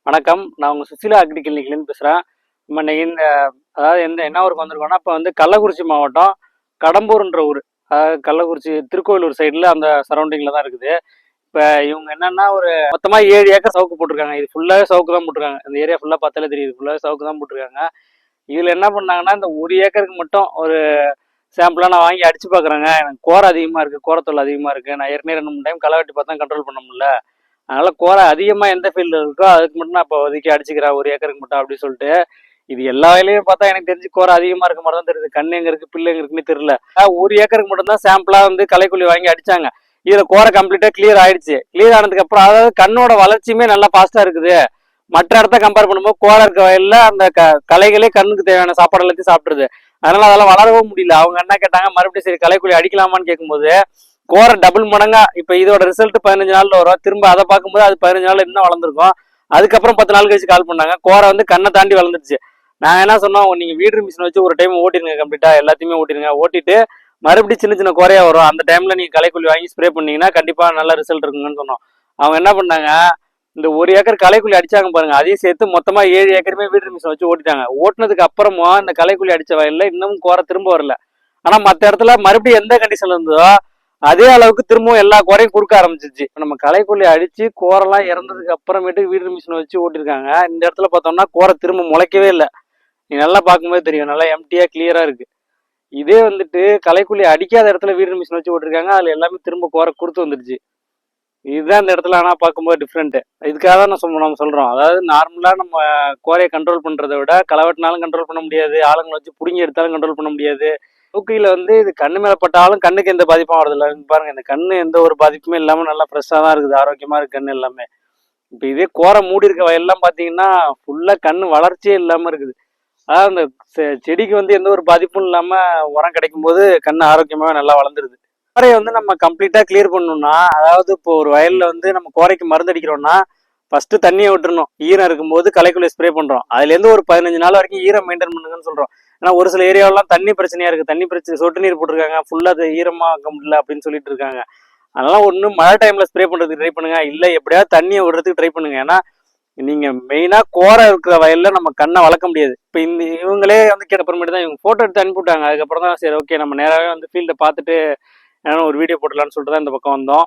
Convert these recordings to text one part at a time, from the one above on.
வணக்கம். நான் உங்க சுசிலா அக்ரி கிளினிக்லேருந்து பேசுகிறேன். நம்ம இன்னைக்கு அதாவது என்ன ஊருக்கு வந்திருக்கோம்னா, இப்போ வந்து கள்ளக்குறிச்சி மாவட்டம் கடம்பூர்ன்ற ஊர். அதாவது கள்ளக்குறிச்சி திருக்கோயிலூர் சைடில் அந்த சரௌண்டிங்கில் தான் இருக்குது. இப்போ இவங்க என்னன்னா ஒரு மொத்தமாக 7 ஏக்கர் சவுக்கு போட்டிருக்காங்க. இது ஃபுல்லாகவே சவுக்கு தான் போட்டிருக்காங்க. இந்த ஏரியா ஃபுல்லாக பார்த்தாலே தெரியுது, ஃபுல்லாகவே சவுக்கு தான் போட்டிருக்காங்க. இதில் என்ன பண்ணாங்கன்னா, இந்த 1 ஏக்கருக்கு மட்டும் ஒரு சாம்பிளாக நான் வாங்கி அடிச்சு பார்க்குறேங்க. எனக்கு கோரை அதிகமாக இருக்குது, கோரத்தொல் அதிகமாக இருக்குது. நான் ஏற்கனவே 2-3 டைம் களை வெட்டி பார்த்தா கண்ட்ரோல் பண்ண முடியல. அதனால கோரை அதிகமாக எந்த ஃபீல்டு இருக்கோ அதுக்கு மட்டும் நான் இப்போ ஒதுக்கி அடிச்சுக்கிறேன் 1 ஏக்கருக்கு மட்டும் அப்படின்னு சொல்லிட்டு. இது எல்லா வயலையும் பார்த்தா எனக்கு தெரிஞ்சு கோரை அதிகமாக இருக்க மாதிரி தான் தெரியுது. கண்ணு எங்கே இருக்குது பில்லு எங்கே இருக்குன்னு தெரியல. 1 ஏக்கருக்கு மட்டும் தான் சாம்பிளாக வந்து களைக்கொல்லி வாங்கி அடிச்சாங்க. இதில் கோரை கம்ப்ளீட்டாக கிளியர் ஆயிடுச்சு. கிளியர் ஆனதுக்கு அப்புறம் அதாவது கண்ணோட வளர்ச்சியுமே நல்லா ஃபாஸ்ட்டாக இருக்குது. மற்ற இடத்த கம்பேர் பண்ணும்போது கோரை இருக்க வயலில் அந்த களைகளே கண்ணுக்கு தேவையான சாப்பாடு எல்லாத்தையும் சாப்பிட்ருது. அதனால அதெல்லாம் வளரவும் முடியல. அவங்க என்ன கேட்டாங்க, மறுபடியும் சரி களைக்கொல்லி அடிக்கலாமான்னு கேட்கும்போது கோரை டபுள் மடங்கா இப்ப இதோட ரிசல்ட் 15 நாள்ல வரும். திரும்ப அதை பார்க்கும்போது அது 15 நாள் இன்னும் வளர்ந்துருக்கும். அதுக்கப்புறம் 10 நாள் கழிச்சு கால் பண்ணாங்க, கோரை வந்து கண்ணை தாண்டி வளர்ந்துருச்சு. நான் என்ன சொன்னோம், நீங்க வீடு மிஷின் வச்சு ஒரு டைம் ஓட்டிருங்க, கம்ப்ளீட்டா எல்லாத்தையுமே ஓட்டிருங்க. ஓட்டிட்டு மறுபடியும் சின்ன சின்ன குறையா வரும். அந்த டைம்ல நீங்க களைக்கொல்லி வாங்கி ஸ்ப்ரே பண்ணீங்கன்னா கண்டிப்பா நல்ல ரிசல்ட் இருக்குங்கன்னு சொன்னோம். அவங்க என்ன பண்ணாங்க, இந்த 1 ஏக்கர் களைக்கொல்லி அடிச்சாங்க பாருங்க, அதையும் சேர்த்து மொத்தமா 7 ஏக்கருமே வீடு மிஷின் வச்சு ஓட்டிட்டாங்க. ஓட்டினதுக்கு அப்புறமா இந்த களைக்கொல்லி அடிச்ச வயல்ல இன்னமும் கோரை திரும்ப வரல. ஆனா மற்ற இடத்துல மறுபடியும் எந்த கண்டிஷன்ல இருந்ததோ அதே அளவுக்கு திரும்பவும் எல்லா குறையும் கொடுக்க ஆரம்பிச்சிச்சு. நம்ம களைக்கொல்லி அடிச்சு கோரெல்லாம் இறந்ததுக்கு அப்புறமேட்டு வீடு மிஷின் வச்சு ஓட்டிருக்காங்க. இந்த இடத்துல பார்த்தோம்னா கோரை திரும்ப முளைக்கவே இல்லை. நீ நல்லா பார்க்கும்போது தெரியும், நல்லா எம்டியா கிளியரா இருக்கு. இதே வந்துட்டு களைக்கொல்லி அடிக்காத இடத்துல வீடு மிஷின் வச்சு ஓட்டிருக்காங்க, அதுல எல்லாமே திரும்ப கோரை கொடுத்து வந்துருச்சு. இதுதான் இந்த இடத்துல ஆனா பார்க்கும்போது டிஃப்ரெண்ட். இதுக்காக தான் நம்ம சொல்றோம், அதாவது நார்மலா நம்ம கோரையை கண்ட்ரோல் பண்றதை விட களவெட்டினாலும் கண்ட்ரோல் பண்ண முடியாது, ஆளுங்களை வச்சு பிடுங்கி எடுத்தாலும் கண்ட்ரோல் பண்ண முடியாது. தூக்கியில வந்து இது கண்ணு மேல பட்டாலும் கண்ணுக்கு எந்த பாதிப்பும் வருது இல்லை. பாருங்க, இந்த கண்ணு எந்த ஒரு பாதிப்புமே இல்லாம நல்லா ஃப்ரெஷ்ஷா தான் இருக்குது, ஆரோக்கியமா இருக்கு கண்ணு எல்லாமே. இப்ப இதே கோரை மூடி இருக்க வயல்லாம் பாத்தீங்கன்னா ஃபுல்லா கண்ணு வளர்ச்சியே இல்லாம இருக்குது. அதாவது அந்த செடிக்கு வந்து எந்த ஒரு பாதிப்பும் இல்லாம உரம் கிடைக்கும் போது கண்ணு ஆரோக்கியமாவே நல்லா வளர்ந்துருது. கோரையை வந்து நம்ம கம்ப்ளீட்டா கிளியர் பண்ணணும்னா, அதாவது இப்போ ஒரு வயல்ல வந்து நம்ம கோரைக்கு மருந்து அடிக்கிறோம்னா ஃபர்ஸ்ட் தண்ணியை விட்டுறணும். ஈரம் இருக்கும்போது களைக்கொல்லி ஸ்ப்ரே பண்றோம். அதுல இருந்து ஒரு 15 நாள் வரைக்கும் ஈரம் மெயின்டைன் பண்ணுங்கன்னு சொல்றோம். ஏன்னா ஒரு சில ஏரியாவெல்லாம் தண்ணி பிரச்சனையா இருக்கு, தண்ணி பிரச்சனை, சொட்டு நீர் போட்டிருக்காங்க, ஃபுல்லா அது ஈரமா ஆக்க முடியல அப்படின்னு சொல்லிட்டு இருக்காங்க. அதனால ஒண்ணு மழை டைம்ல ஸ்ப்ரே பண்றதுக்கு ட்ரை பண்ணுங்க, இல்ல எப்படியாவது தண்ணியை விடுறதுக்கு ட்ரை பண்ணுங்க. ஏன்னா நீங்க மெயினா கோரை இருக்கிற வயல்ல நம்ம கண்ணை வளர்க்க முடியாது. இப்ப இந்த இவங்களே வந்து கேட்ட அப்புறமேட்டு தான் இவங்க போட்டோ எடுத்து அனுப்பிவிட்டாங்க. அதுக்கப்புறம் தான் சரி ஓகே நம்ம நேராகவே வந்து ஃபீல்டை பார்த்துட்டு ஏன்னா ஒரு வீடியோ போட்டுலான்னு சொல்லிட்டு தான் இந்த பக்கம் வந்தோம்.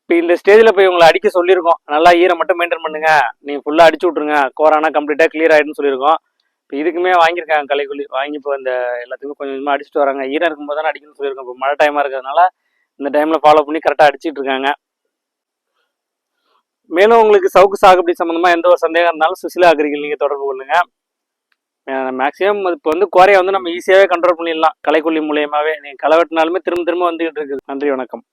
இப்போ இந்த ஸ்டேஜில் போய் உங்களை அடிக்க சொல்லியிருக்கோம், நல்லா ஈரம் மட்டும் மெயின்டைன் பண்ணுங்க, நீங்கள் ஃபுல்லாக அடிச்சு விட்ருங்க, கோரானா கம்ப்ளீட்டாக கிளியர் ஆகிடுன்னு சொல்லியிருக்கோம். இப்போ இதுக்குமே வாங்கியிருக்காங்க களைக்கொல்லி, வாங்கி இப்போ இந்த எல்லாத்துக்கும் கொஞ்சம் கொஞ்சமாக அடிச்சுட்டு வராங்க. ஈரம் இருக்கும்போது தானே அடிக்கணும்னு சொல்லியிருக்கோம். இப்போ மழை டைமாக இருக்கிறதுனால இந்த டைமில் ஃபாலோ பண்ணி கரெக்டாக அடிச்சுட்டு இருக்காங்க. மேலும் உங்களுக்கு சவுக்கு சாகுபடி சம்மந்தமாக எந்த ஒரு சந்தேகம் இருந்தாலும் சுசிலா அக்ரிகள் நீங்கள் தொடர்பு கொள்ளுங்க. மேக்ஸிமம் இப்போ வந்து கோரையை வந்து நம்ம ஈஸியாகவே கண்ட்ரோல் பண்ணிடலாம் களைக்கொல்லி மூலியமாகவே. நீங்கள் களை வெட்டினாலுமே திரும்ப திரும்ப வந்துகிட்டு இருக்குது. நன்றி, வணக்கம்.